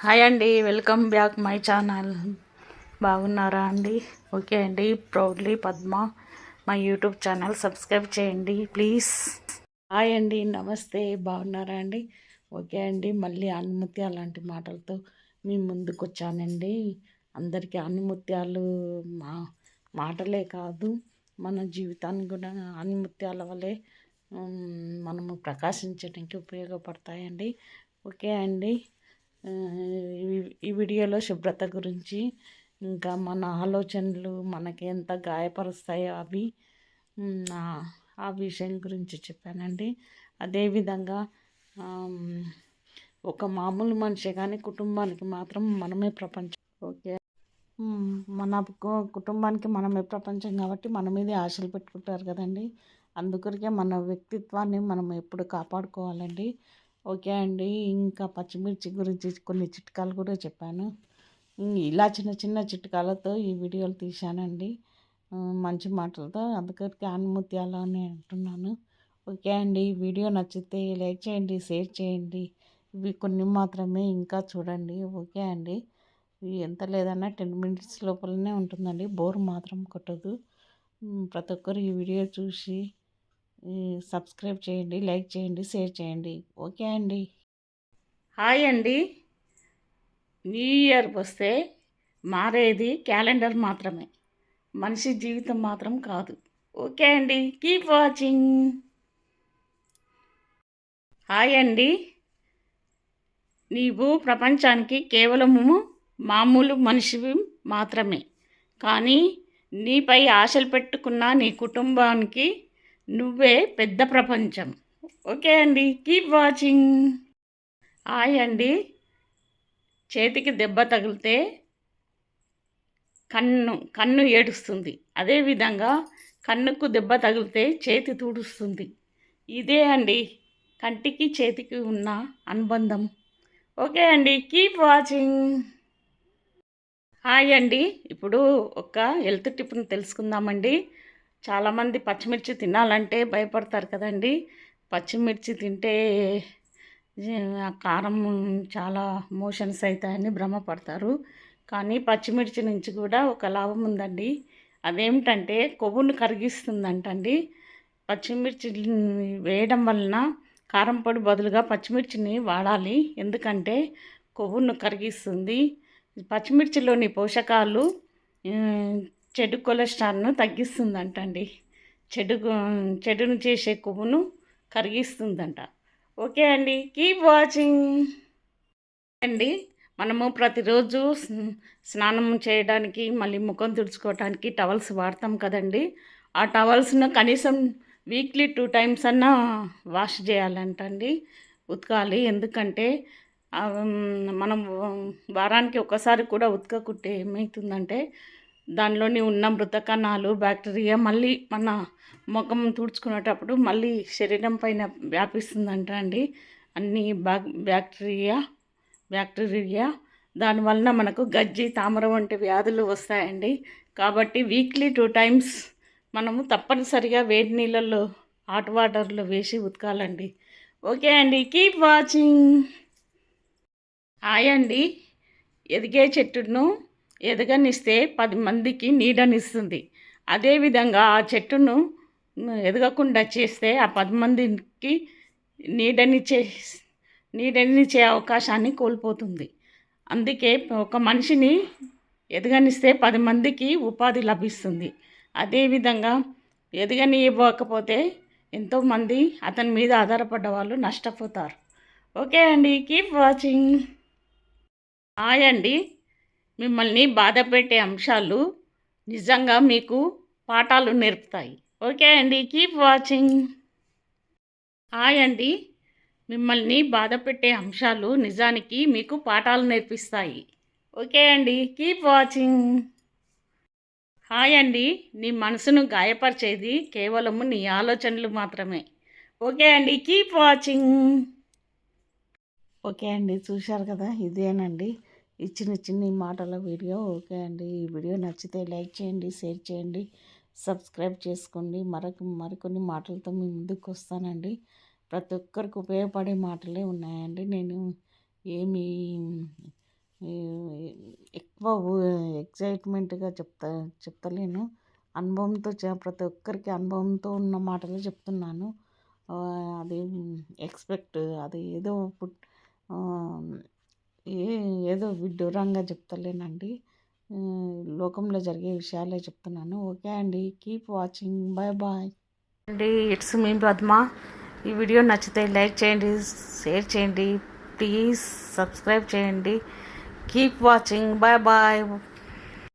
Hi అండి, welcome back my channel. బాగున్నారా అండి? ఓకే అండి. Proudly Padma my YouTube channel subscribe చేయండి ప్లీజ్. హాయ్ అండి, నమస్తే. బాగున్నారా అండి? ఓకే అండి. మళ్ళీ ఆణిముత్యాలు లాంటి మాటలతో మీ ముందుకు వచ్చానండి. అందరికీ ఆణిముత్యాలు మాటలే కాదు, మన జీవితాన్ని కూడా ఆణిముత్యాల వల్లే మనము ప్రకాశించడానికి ఉపయోగపడతాయండి. ఓకే అండి. ఈ వీడియోలో శుభ్రత గురించి, ఇంకా మన ఆలోచనలు మనకి ఎంత గాయపరుస్తాయో అవి ఆ విషయం గురించి చెప్పానండి. అదేవిధంగా ఒక మామూలు మనిషి కానీ కుటుంబానికి మాత్రం మనమే ప్రపంచం. ఓకే. మన కుటుంబానికి మనమే ప్రపంచం కాబట్టి మన మీదే ఆశలు పెట్టుకుంటారు కదండి. అందుకొరకే మన వ్యక్తిత్వాన్ని మనం ఎప్పుడు కాపాడుకోవాలండి. ఓకే అండి. ఇంకా పచ్చిమిర్చి గురించి కొన్ని చిట్కాలు కూడా చెప్పాను. ఇలా చిన్న చిన్న చిట్కాలతో ఈ వీడియోలు తీశానండి, మంచి మాటలతో. అందుకొరకే ఆణిముత్యాలు అని అంటున్నాను. ఓకే అండి. ఈ వీడియో నచ్చితే లైక్ చేయండి, షేర్ చేయండి. ఇవి కొన్ని మాత్రమే, ఇంకా చూడండి. ఓకే అండి. ఇవి ఎంత లేదన్నా 10 మినిట్స్ లోపలనే ఉంటుందండి, బోర్ మాత్రం కొట్టదు. ప్రతి ఒక్కరు ఈ వీడియో చూసి సబ్స్క్రైబ్ చేయండి, లైక్ చేయండి, షేర్ చేయండి. ఓకే అండి. హాయ్ అండి. న్యూ ఇయర్ వస్తే మారేది క్యాలెండర్ మాత్రమే, మనిషి జీవితం మాత్రం కాదు. ఓకే అండి. Keep watching. హాయ్ అండి. నీవు ప్రపంచానికి కేవలము మామూలు మనిషివి మాత్రమే, కానీ నీపై ఆశలు పెట్టుకున్న నీ కుటుంబానికి నువ్వే పెద్ద ప్రపంచం. ఓకే అండి. Keep watching. హాయ్ అండి. చేతికి దెబ్బ తగిలితే కన్ను ఏడుస్తుంది, అదేవిధంగా కన్నుకు దెబ్బ తగిలితే చేతి తుడుస్తుంది. ఇదే అండి కంటికి చేతికి ఉన్న అనుబంధం. ఓకే అండి. Keep watching. హాయ్ అండి. ఇప్పుడు ఒక హెల్త్ టిప్ని తెలుసుకుందామండి. చాలామంది పచ్చిమిర్చి తినాలంటే భయపడతారు కదండి. పచ్చిమిర్చి తింటే కారం చాలా మోషన్స్ అవుతాయని భ్రమపడతారు. కానీ పచ్చిమిర్చి నుంచి కూడా ఒక లాభం ఉందండి. అదేమిటంటే కొవ్వును కరిగిస్తుందంటండి. పచ్చిమిర్చి వేయడం వలన కారం పొడి బదులుగా పచ్చిమిర్చిని వాడాలి, ఎందుకంటే కొవ్వును కరిగిస్తుంది. పచ్చిమిర్చిలోని పోషకాలు చెడు కొలెస్ట్రాల్ను తగ్గిస్తుందంటండి. చెడును చేసే కొవ్వును కరిగిస్తుందంట. ఓకే అండి. కీప్ వాచింగ్ అండి. మనము ప్రతిరోజు స్నానం చేయడానికి, మళ్ళీ ముఖం తుడుచుకోవడానికి టవల్స్ వాడతాం కదండి. ఆ టవల్స్ను కనీసం వీక్లీ 2 టైమ్స్ అన్నా వాష్ చేయాలంటండి, ఉతకాలి. ఎందుకంటే మనం వారానికి ఒకసారి కూడా ఉతకకుంటే ఏమవుతుందంటే దానిలోని ఉన్న మృత కణాలు, బ్యాక్టీరియా మళ్ళీ మన ముఖం తుడుచుకునేటప్పుడు మళ్ళీ శరీరం పైన వ్యాపిస్తుందంట అండి. అన్ని బ్యాక్టీరియా దానివలన మనకు గజ్జి, తామర వంటి వ్యాధులు వస్తాయండి. కాబట్టి వీక్లీ 2 టైమ్స్ మనము తప్పనిసరిగా వేడి నీళ్ళల్లో హాట్ వాటర్లో వేసి ఉతకాలండి. ఓకే అండి. Keep watching. హాయ్ అండి. ఎదిగే చెట్టును ఎదగనిస్తే 10 మందికి నీడనిస్తుంది. అదేవిధంగా ఆ చెట్టును ఎదగకుండా చేస్తే ఆ 10 మందికి నీడనిచ్చే అవకాశాన్ని కోల్పోతుంది. అందుకే ఒక మనిషిని ఎదగనిస్తే 10 మందికి ఉపాధి లభిస్తుంది. అదేవిధంగా ఎదగనివ్వకపోతే ఎంతోమంది అతని మీద ఆధారపడ్డ వాళ్ళు నష్టపోతారు. ఓకే అండి. Keep watching. హాయ్ అండి. మిమ్మల్ని బాధ పెట్టే అంశాలు నిజంగా మీకు పాఠాలు నేర్పుతాయి. ఓకే అండి. Keep watching. హాయ్ అండి. మిమ్మల్ని బాధ పెట్టే అంశాలు నిజానికి మీకు పాఠాలు నేర్పిస్తాయి. ఓకే అండి. Keep watching. హాయ్ అండి. నీ మనసును గాయపరిచేది కేవలము నీ ఆలోచనలు మాత్రమే. ఓకే అండి. Keep watching. ఓకే అండి. చూశారు కదా, ఇదేనండి ఈ చిన్న మాటల వీడియో. ఓకే అండి. ఈ వీడియో నచ్చితే లైక్ చేయండి, షేర్ చేయండి, సబ్స్క్రైబ్ చేసుకోండి. మరికొన్ని మాటలతో మీ ముందుకు వస్తానండి. ప్రతి ఒక్కరికి ఉపయోగపడే మాటలే ఉన్నాయండి. నేను ఏమి ఎక్కువ ఎగ్జైట్మెంట్గా చెప్తలేను. అనుభవంతో ప్రతి ఒక్కరికి అనుభవంతో ఉన్న మాటలు చెప్తున్నాను. అది ఎక్స్పెక్ట్ అది ఏదో ఆ, ఏదో విడ్డూరంగా చెప్తలేనండి. లోకంలో జరిగే విషయాలే చెప్తున్నాను. ఓకే అండి, కీప్ వాచింగ్. బాయ్ బాయ్ అండి. It's me Padma. ఈ వీడియో నచ్చితే లైక్ చేయండి, షేర్ చేయండి, ప్లీజ్ సబ్స్క్రైబ్ చేయండి. Keep watching. Bye bye.